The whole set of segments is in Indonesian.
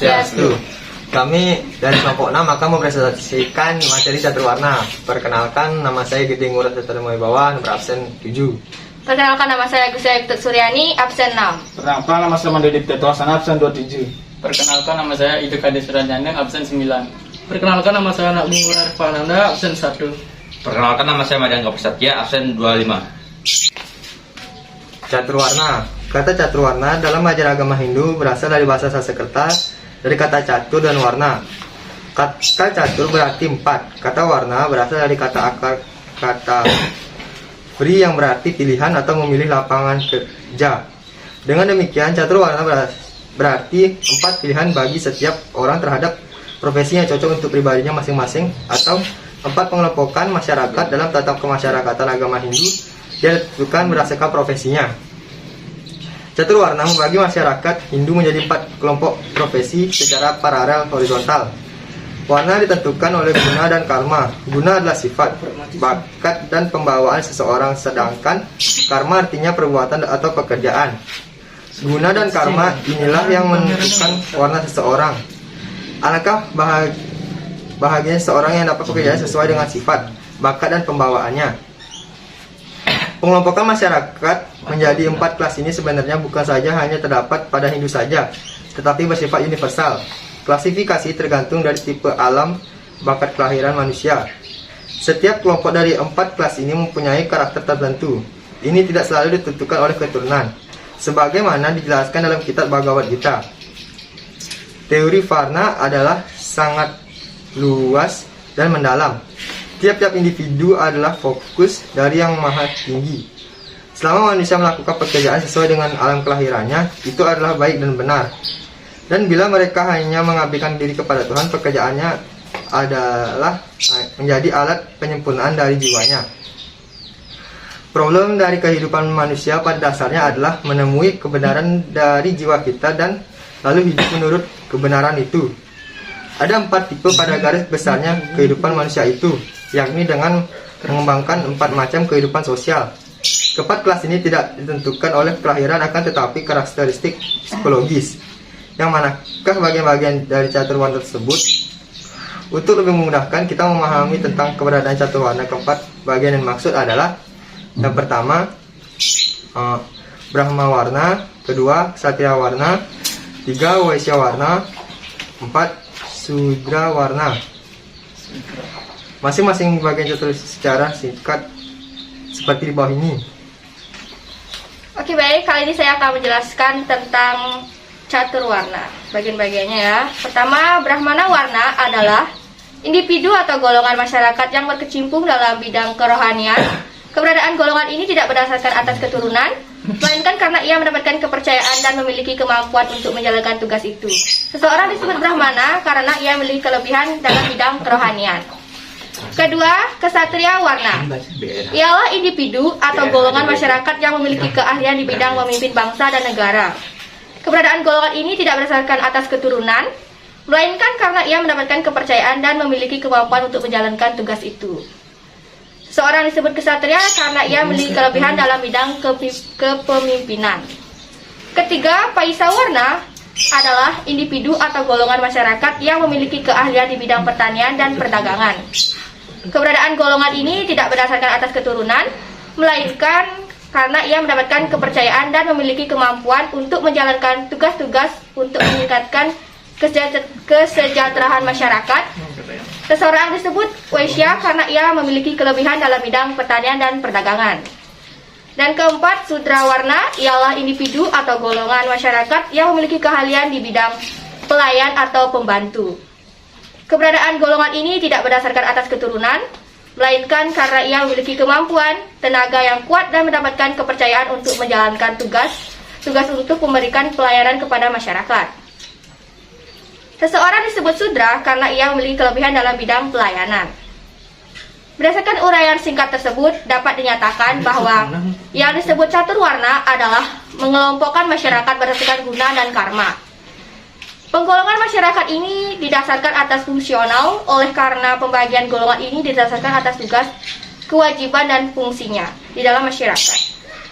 Swastiastu. Kami dari kelompok 6 akan mempresentasikan materi catur warna. Perkenalkan, nama saya Gedeng Ngurah Setaremai Bawah, nomor absen 7. Perkenalkan, nama saya Agus Tutut Suryani, absen 6. Perkenalkan, nama saya Mandidik Tetuasan, absen 27. Perkenalkan, nama saya Itu Kade Suranjandeng, absen 9. Perkenalkan, nama saya Anak Bung Ngurah Fananda, absen 1. Perkenalkan, nama saya Madiang Satya, absen 25. Catur warna. Kata catur warna dalam ajaran agama Hindu berasal dari bahasa Sanskerta dari kata catur dan warna. Kata catur berarti 4. Kata warna berasal dari kata akar kata free yang berarti pilihan atau memilih lapangan kerja. Dengan demikian, catur warna berarti 4 pilihan bagi setiap orang terhadap profesi yang cocok untuk pribadinya masing-masing, atau 4 pengelompokan masyarakat dalam tata kemasyarakatan agama Hindu yang ditentukan berdasarkan profesinya. Catur warna membagi masyarakat Hindu menjadi 4 kelompok profesi secara paralel horizontal. Warna ditentukan oleh guna dan karma. Guna adalah sifat, bakat, dan pembawaan seseorang, sedangkan karma artinya perbuatan atau pekerjaan. Guna dan karma inilah yang menentukan warna seseorang. Alangkah bahagianya seseorang yang dapat pekerjaan sesuai dengan sifat, bakat, dan pembawaannya. Pengelompokan masyarakat menjadi 4 kelas ini sebenarnya bukan saja hanya terdapat pada Hindu saja, tetapi bersifat universal. Klasifikasi tergantung dari tipe alam bakat kelahiran manusia. Setiap kelompok dari 4 kelas ini mempunyai karakter tertentu. Ini tidak selalu ditentukan oleh keturunan, sebagaimana dijelaskan dalam kitab Bhagavad Gita. Teori Varna adalah sangat luas dan mendalam. Tiap-tiap individu adalah fokus dari yang maha tinggi. Selama manusia melakukan pekerjaan sesuai dengan alam kelahirannya, itu adalah baik dan benar. Dan bila mereka hanya mengabdikan diri kepada Tuhan, pekerjaannya adalah menjadi alat penyempurnaan dari jiwanya. Problem dari kehidupan manusia pada dasarnya adalah menemui kebenaran dari jiwa kita dan lalu hidup menurut kebenaran itu. Ada 4 tipe pada garis besarnya kehidupan manusia itu, yakni dengan mengembangkan 4 macam kehidupan sosial. Keempat kelas ini tidak ditentukan oleh kelahiran, akan tetapi karakteristik psikologis. Yang manakah bagian-bagian dari catur warna tersebut? Untuk lebih memudahkan kita memahami tentang keberadaan catur warna, keempat bagian yang dimaksud adalah: yang pertama, Brahma warna; kedua, Ksatria warna; 3, Waisya warna; 4, Sudra warna. Masing-masing bagian catur secara singkat seperti di bawah ini. Oke, baik, kali ini saya akan menjelaskan tentang catur warna, bagian-bagiannya ya. Pertama, Brahmana warna adalah individu atau golongan masyarakat yang berkecimpung dalam bidang kerohanian. Keberadaan golongan ini tidak berdasarkan atas keturunan, melainkan karena ia mendapatkan kepercayaan dan memiliki kemampuan untuk menjalankan tugas itu. Seseorang disebut Brahmana karena ia memiliki kelebihan dalam bidang kerohanian. Kedua, Ksatria warna ialah individu atau golongan masyarakat yang memiliki keahlian di bidang memimpin bangsa dan negara. Keberadaan golongan ini tidak berdasarkan atas keturunan, melainkan karena ia mendapatkan kepercayaan dan memiliki kemampuan untuk menjalankan tugas itu. Seorang disebut Ksatria karena ia memiliki kelebihan dalam bidang kepemimpinan. Ketiga, Paisa warna adalah individu atau golongan masyarakat yang memiliki keahlian di bidang pertanian dan perdagangan. Keberadaan golongan ini tidak berdasarkan atas keturunan, melainkan karena ia mendapatkan kepercayaan dan memiliki kemampuan untuk menjalankan tugas-tugas untuk meningkatkan kesejahteraan masyarakat. Seseorang disebut Waisya karena ia memiliki kelebihan dalam bidang pertanian dan perdagangan. Dan keempat, Sudra warna ialah individu atau golongan masyarakat yang memiliki keahlian di bidang pelayan atau pembantu. Keberadaan golongan ini tidak berdasarkan atas keturunan, melainkan karena ia memiliki kemampuan, tenaga yang kuat, dan mendapatkan kepercayaan untuk menjalankan tugas untuk memberikan pelayanan kepada masyarakat. Seseorang disebut Sudra karena ia memiliki kelebihan dalam bidang pelayanan. Berdasarkan uraian singkat tersebut, dapat dinyatakan bahwa yang disebut catur warna adalah mengelompokkan masyarakat berdasarkan guna dan karma. Penggolongan masyarakat ini didasarkan atas fungsional, oleh karena pembagian golongan ini didasarkan atas tugas, kewajiban, dan fungsinya di dalam masyarakat.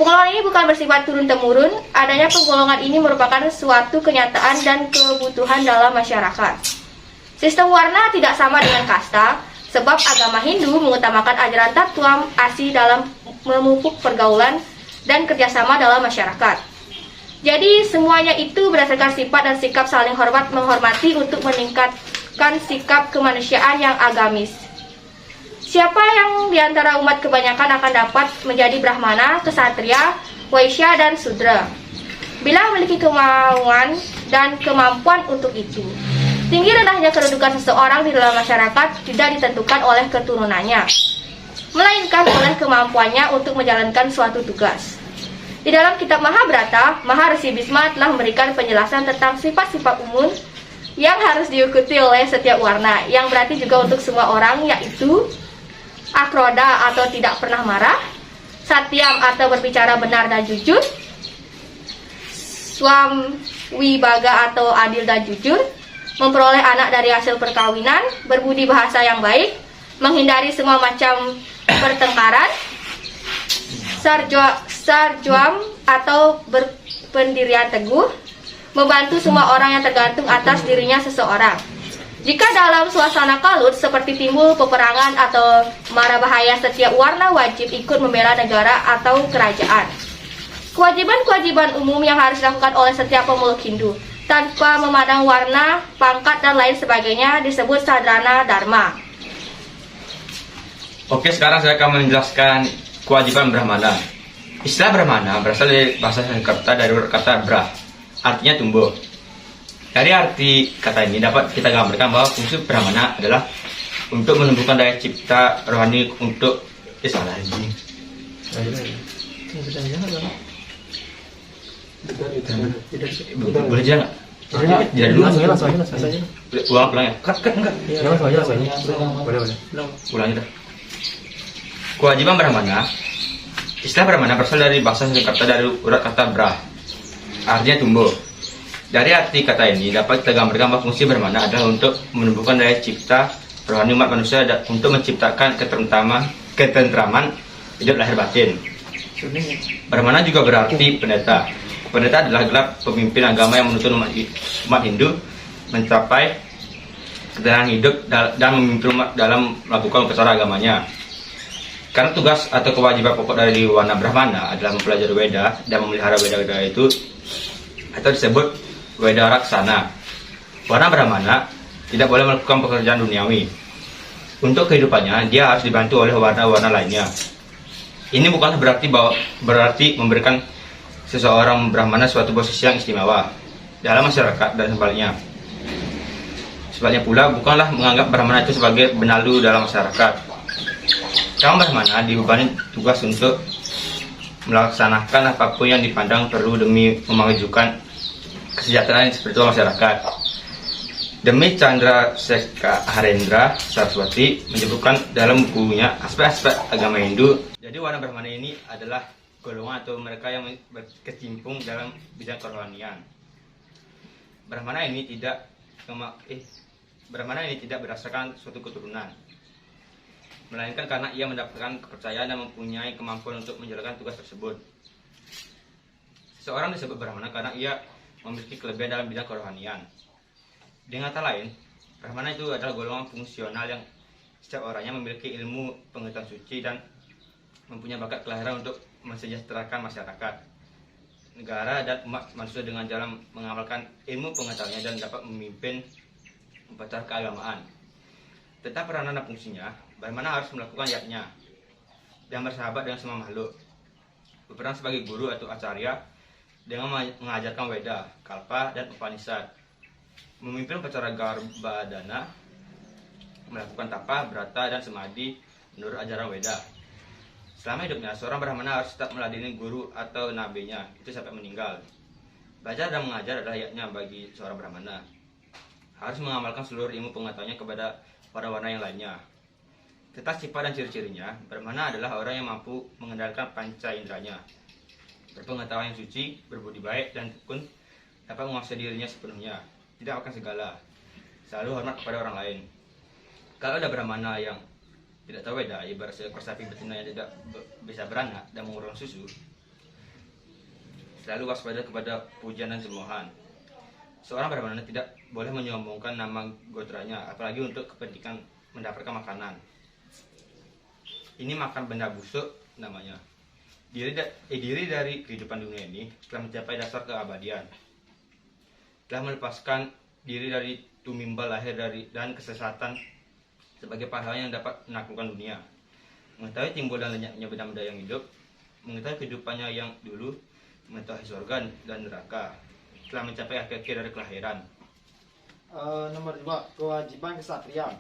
Penggolongan ini bukan bersifat turun-temurun, adanya penggolongan ini merupakan suatu kenyataan dan kebutuhan dalam masyarakat. Sistem warna tidak sama dengan kasta, sebab agama Hindu mengutamakan ajaran Tattvam Asi dalam memupuk pergaulan dan kerjasama dalam masyarakat. Jadi semuanya itu berdasarkan sifat dan sikap saling hormat menghormati untuk meningkatkan sikap kemanusiaan yang agamis. Siapa yang diantara umat kebanyakan akan dapat menjadi Brahmana, Kesatria, Waisya, dan Sudra bila memiliki kemauan dan kemampuan untuk itu. Tinggi rendahnya kedudukan seseorang di dalam masyarakat tidak ditentukan oleh keturunannya, melainkan oleh kemampuannya untuk menjalankan suatu tugas. Di dalam kitab Mahabharata, Maharishi Bhisma telah memberikan penjelasan tentang sifat-sifat umum yang harus diikuti oleh setiap warna, yang berarti juga untuk semua orang, yaitu Akroda atau tidak pernah marah, Satyam atau berbicara benar dan jujur, Swamwibaga atau adil dan jujur, memperoleh anak dari hasil perkawinan, berbudi bahasa yang baik, menghindari semua macam pertengkaran, Sarjwam atau berpendirian teguh, membantu semua orang yang tergantung atas dirinya seseorang. Jika dalam suasana kalut seperti timbul peperangan atau mara bahaya, setiap warna wajib ikut membela negara atau kerajaan. Kewajiban-kewajiban umum yang harus dilakukan oleh setiap pemeluk Hindu tanpa memandang warna, pangkat, dan lain sebagainya disebut Sadrana Dharma. Oke, sekarang saya akan menjelaskan kewajiban Brahmana. Istilah Brahmana berasal dari bahasa Sanskerta dari kata Brah, artinya tumbuh. Dari arti kata ini dapat kita gambarkan bahwa fungsi Brahmana adalah untuk menumbuhkan daya cipta rohani untuk salah ini. Boleh jalan nggak? Jalan dulu. Ulang ya. Ulangi dah. Kewajiban Brahmana. Istilah Brahmana berasal dari bahasa Sanskerta dari urat kata Brah, artinya tumbuh. Dari arti kata ini dapat kita gambarkan bahwa fungsi Brahmana adalah untuk menumbuhkan daya cipta rohani umat manusia dan untuk menciptakan ketentraman hidup lahir batin. Brahmana juga berarti pendeta. Pendeta adalah gelar pemimpin agama yang menuntun umat Hindu mencapai ketenangan hidup dan memimpin umat dalam melakukan upacara agamanya. Karena tugas atau kewajiban pokok dari warna Brahmana adalah mempelajari Weda dan memelihara Weda-Weda itu atau disebut Weda Raksana. Warna Brahmana tidak boleh melakukan pekerjaan duniawi. Untuk kehidupannya, dia harus dibantu oleh warna-warna lainnya. Ini bukanlah berarti memberikan seseorang Brahmana suatu posisi yang istimewa dalam masyarakat dan sebaliknya. Sebaliknya pula, bukanlah menganggap Brahmana itu sebagai benalu dalam masyarakat. Kaum Brahmana dibebani tugas untuk melaksanakan apapun yang dipandang perlu demi memajukan kesejahteraan spiritual masyarakat. Demi Chandra Sekha Harendra Saraswati menyebutkan dalam bukunya aspek-aspek agama Hindu. Jadi warna Brahmana ini adalah golongan atau mereka yang berkecimpung dalam bidang kerohanian. Brahmana ini tidak berdasarkan suatu keturunan, melainkan karena ia mendapatkan kepercayaan dan mempunyai kemampuan untuk menjalankan tugas tersebut. Seseorang disebut Brahmana karena ia memiliki kelebihan dalam bidang kerohanian. Dengan kata lain, Brahmana itu adalah golongan fungsional yang setiap orangnya memiliki ilmu pengetahuan suci dan mempunyai bakat kelahiran untuk mensejahterakan masyarakat, negara, dan umat manusia dengan jalan mengamalkan ilmu pengetahuannya dan dapat memimpin upacara keagamaan. Tentang peranan dan fungsinya, Brahmana harus melakukan yaknya dan bersahabat dengan semua makhluk, berperan sebagai guru atau acarya dengan mengajarkan Weda, Kalpa, dan Upanishad, memimpin upacara Garbhadana, melakukan tapa, brata, dan samadhi menurut ajaran Weda. Selama hidupnya, seorang Brahmana harus tetap meladeni guru atau nabinya, itu sampai meninggal. Belajar dan mengajar adalah yaknya bagi seorang Brahmana. Harus mengamalkan seluruh ilmu pengetahuannya kepada warna-warna yang lainnya. Tentang sifat dan ciri-cirinya, Brahmana adalah orang yang mampu mengendalikan panca inderanya, berpengetahuan yang suci, berbudi baik, dan tekun, dapat menguasai dirinya sepenuhnya, tidak akan segala, selalu hormat kepada orang lain. Kalau ada Brahmana yang tidak tahu Weda, ibarat seekor sapi betina yang tidak bisa beranak dan mengurung susu, selalu waspada kepada pujian dan cemoohan. Seorang brahmana tidak boleh menyombongkan nama gotranya, apalagi untuk kepentingan mendapatkan makanan. Ini makan benda busuk namanya. Diri dari kehidupan dunia ini telah mencapai dasar keabadian. Telah melepaskan diri dari tumimbal lahir dan kesesatan sebagai pahlawan yang dapat menaklukkan dunia. Mengetahui timbul dan lenyapnya benda-benda yang hidup, mengetahui kehidupannya yang dulu, mengetahui surga dan neraka, telah mencapai akhir-akhir dari kelahiran. Nomor 2, kewajiban kesatria.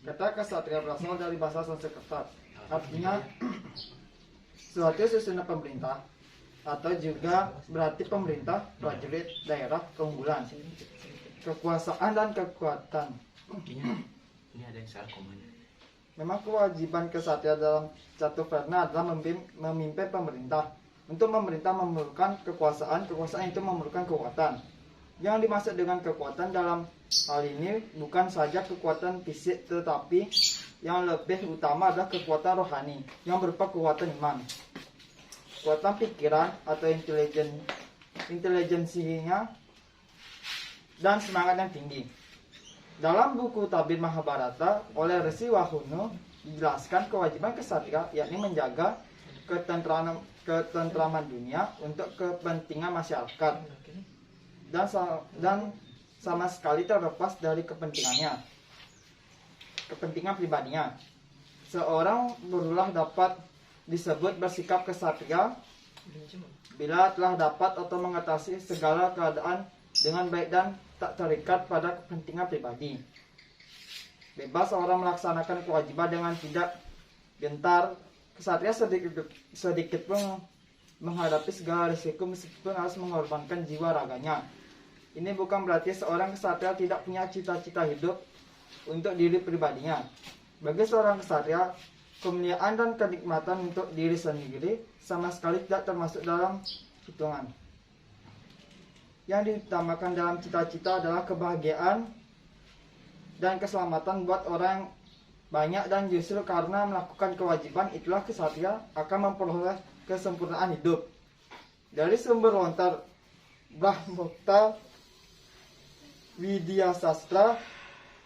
Kata kesatria berasal dari bahasa Sanskerta, artinya suatu susunan pemerintah, atau juga berarti pemerintah, prajurit, daerah, keunggulan, kekuasaan dan kekuatan. Ini ada yang salah komannya. Memang kewajiban kesatria dalam Caturvarna adalah memimpin pemerintah. Untuk memerintah memerlukan kekuasaan, kekuasaan itu memerlukan kekuatan. Yang dimaksud dengan kekuatan dalam hal ini bukan saja kekuatan fisik, tetapi yang lebih utama adalah kekuatan rohani yang berupa kekuatan iman, kekuatan pikiran atau intelijensinya, dan semangat yang tinggi. Dalam buku Tabir Mahabharata oleh Resi Wahunu dijelaskan kewajiban kesatria yakni menjaga ketentraman dunia untuk kepentingan masyarakat dan sama sekali terlepas dari kepentingan pribadinya. Seorang berulah dapat disebut bersikap kesatria bila telah dapat atau mengatasi segala keadaan dengan baik dan tak terikat pada kepentingan pribadi. Bebas orang melaksanakan kewajiban dengan tidak gentar. Kesatria sedikit pun menghadapi segala risiko meskipun harus mengorbankan jiwa raganya. Ini bukan berarti seorang kesatria tidak punya cita-cita hidup untuk diri pribadinya. Bagi seorang kesatria, kemuliaan dan kenikmatan untuk diri sendiri sama sekali tidak termasuk dalam hitungan. Yang diutamakan dalam cita-cita adalah kebahagiaan dan keselamatan buat orang banyak, dan justru karena melakukan kewajiban itulah kesatria akan memperoleh kesempurnaan hidup. Dari sumber lontar Brahmokta, Widya Sastra,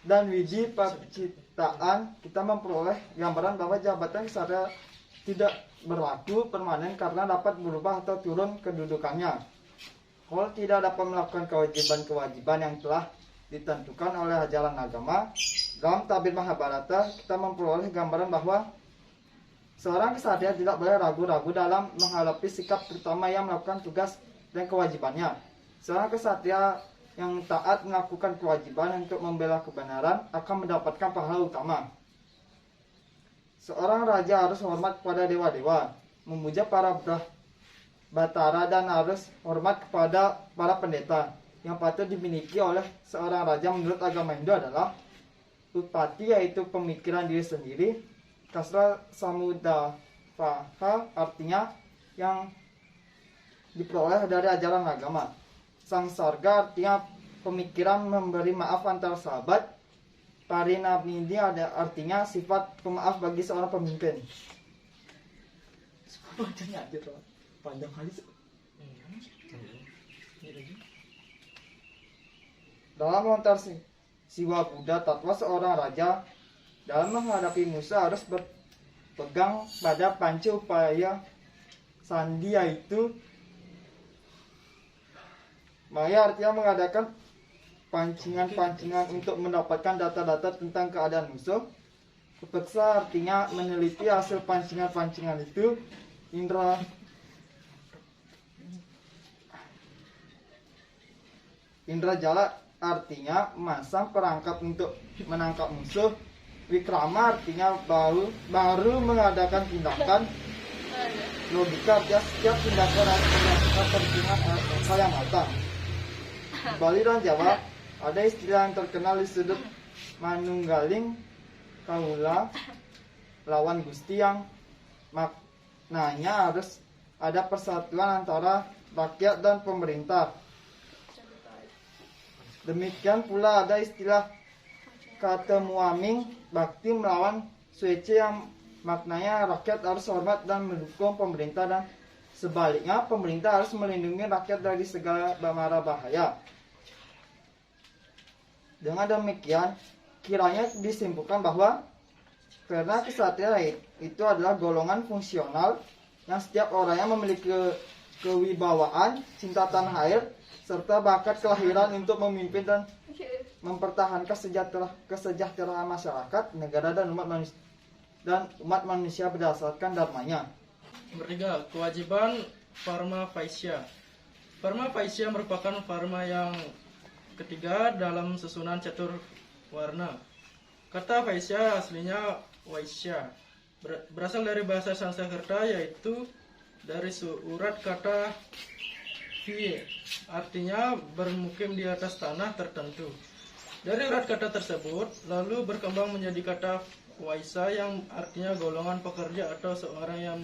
dan Widi Percitaan, kita memperoleh gambaran bahwa jabatan kesatria tidak berlaku permanen karena dapat berubah atau turun kedudukannya. Kalau tidak dapat melakukan kewajiban-kewajiban yang telah ditentukan oleh ajaran agama, dalam Tabir Mahabharata kita memperoleh gambaran bahwa seorang kesatria tidak boleh ragu-ragu dalam menghadapi sikap terutama yang melakukan tugas dan kewajibannya. Seorang kesatria yang taat melakukan kewajiban untuk membela kebenaran akan mendapatkan pahala utama. Seorang raja harus hormat kepada dewa-dewa, memuja para batara, dan harus hormat kepada para pendeta. Yang patut dimiliki oleh seorang raja menurut agama Hindu adalah utpati, yaitu pemikiran diri sendiri, kasra samudafaha, artinya yang diperoleh dari ajaran agama, sang sarga, artinya pemikiran memberi maaf antar sahabat, parinamidi ada artinya sifat pemaaf bagi seorang pemimpin. Bacanya aja tuh panjang kali. Dalam lontar Siwa Buddha, tatwa seorang raja dalam menghadapi musuh harus berpegang pada panca upaya sandi, yaitu maya, artinya mengadakan pancingan-pancingan untuk mendapatkan data-data tentang keadaan musuh. Kepeksa artinya meneliti hasil pancingan-pancingan itu. Indra Jala artinya memasang perangkap untuk menangkap musuh. Wikrama artinya baru mengadakan tindakan. Logika artinya setiap tindakan harus berdasarkan perhitungan akal yang matang. Bali dan Jawa ada istilah yang terkenal di sudut manunggaling kaula lawan Gusti, yang maknanya harus ada persatuan antara rakyat dan pemerintah. Demikian pula ada istilah kata muaming bakti melawan swece, yang maknanya rakyat harus hormat dan mendukung pemerintah dan Sebaliknya, pemerintah harus melindungi rakyat dari segala mara bahaya. Dengan demikian, kiranya disimpulkan bahwa karena kesatria itu adalah golongan fungsional yang setiap orangnya memiliki kewibawaan, cinta tanah air, serta bakat kelahiran untuk memimpin dan mempertahankan kesejahteraan masyarakat, negara, dan umat manusia berdasarkan dharmanya. Bertiga, kewajiban Pharma Vaisya. Pharma Vaisya merupakan pharma yang ketiga dalam susunan catur warna. Kata Vaisya aslinya Vaisya, berasal dari bahasa Sanskerta, yaitu dari urat kata vi, artinya bermukim di atas tanah tertentu. Dari urat kata tersebut lalu berkembang menjadi kata Vaisya yang artinya golongan pekerja atau seorang yang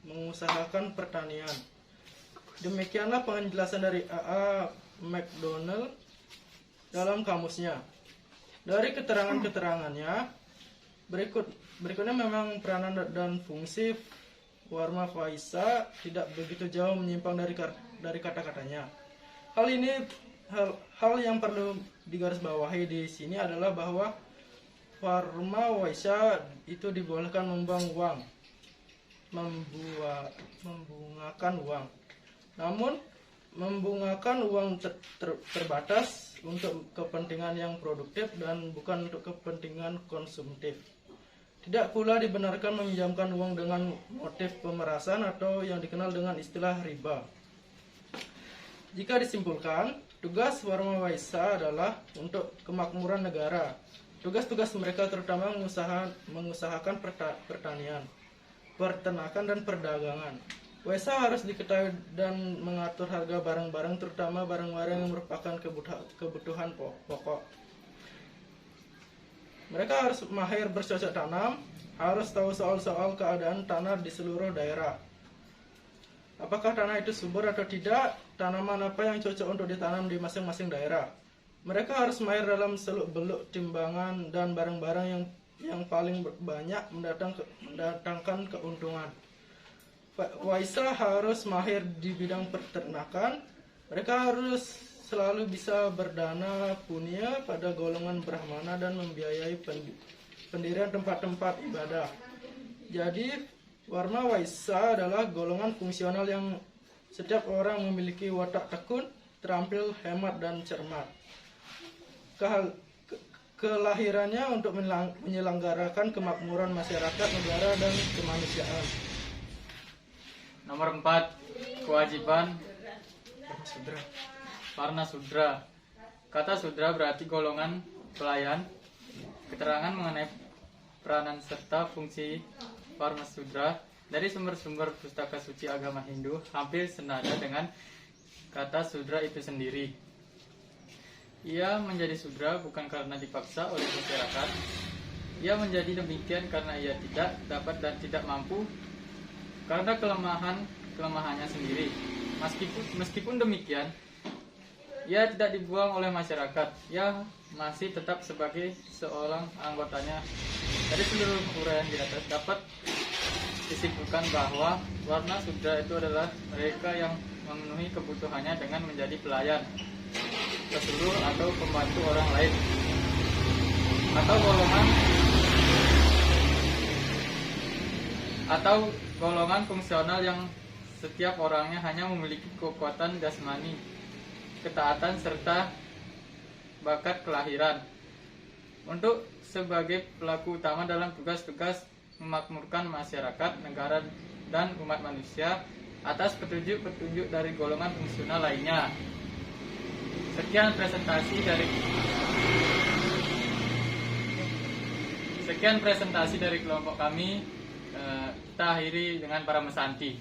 mengusahakan pertanian. Demikianlah penjelasan dari A.A. McDonald dalam kamusnya. Dari keterangannya, berikutnya memang peranan dan fungsi Pharma Vaisya tidak begitu jauh menyimpang dari kata-katanya. Hal yang perlu digarisbawahi di sini adalah bahwa Pharma Vaisya itu dibolehkan membungakan uang. Namun membungakan uang terbatas untuk kepentingan yang produktif dan bukan untuk kepentingan konsumtif. Tidak pula dibenarkan meminjamkan uang dengan motif pemerasan atau yang dikenal dengan istilah riba. Jika disimpulkan, tugas Pharma Vaisya adalah untuk kemakmuran negara. Tugas-tugas mereka terutama mengusahakan pertanian, peternakan, dan perdagangan. Vaisya harus diketahui dan mengatur harga barang-barang, terutama barang-barang yang merupakan kebutuhan pokok. Mereka harus mahir bercocok tanam, harus tahu soal-soal keadaan tanah di seluruh daerah. Apakah tanah itu subur atau tidak, tanaman apa yang cocok untuk ditanam di masing-masing daerah. Mereka harus mahir dalam seluk-beluk timbangan dan barang-barang yang paling banyak mendatangkan keuntungan. Vaisya harus mahir di bidang peternakan. Mereka harus selalu bisa berdana punya pada golongan Brahmana dan membiayai pendirian tempat-tempat ibadah. Jadi, Pharma Vaisya adalah golongan fungsional yang setiap orang memiliki watak tekun, terampil, hemat, dan cermat. Kelahirannya untuk menyelenggarakan kemakmuran masyarakat, negara, dan kemanusiaan. Nomor 4, kewajiban Varna Sudra. Kata Sudra berarti golongan pelayan. Keterangan mengenai peranan serta fungsi Varna Sudra dari sumber-sumber pustaka suci agama Hindu hampir senada dengan kata Sudra itu sendiri. Ia menjadi Sudra bukan karena dipaksa oleh masyarakat. Ia menjadi demikian karena ia tidak dapat dan tidak mampu karena kelemahannya sendiri. Meskipun demikian, ia tidak dibuang oleh masyarakat. Ia masih tetap sebagai seorang anggotanya. Dari seluruh uraian di atas dapat disimpulkan bahwa Varna Sudra itu adalah mereka yang memenuhi kebutuhannya dengan menjadi pelayan, pesuruh, atau pembantu orang lain, atau golongan fungsional yang setiap orangnya hanya memiliki kekuatan jasmani, ketaatan, serta bakat kelahiran untuk sebagai pelaku utama dalam tugas-tugas memakmurkan masyarakat, negara, dan umat manusia atas petunjuk-petunjuk dari golongan fungsional lainnya. Sekian presentasi dari kelompok kami. Kita akhiri dengan para mesanti.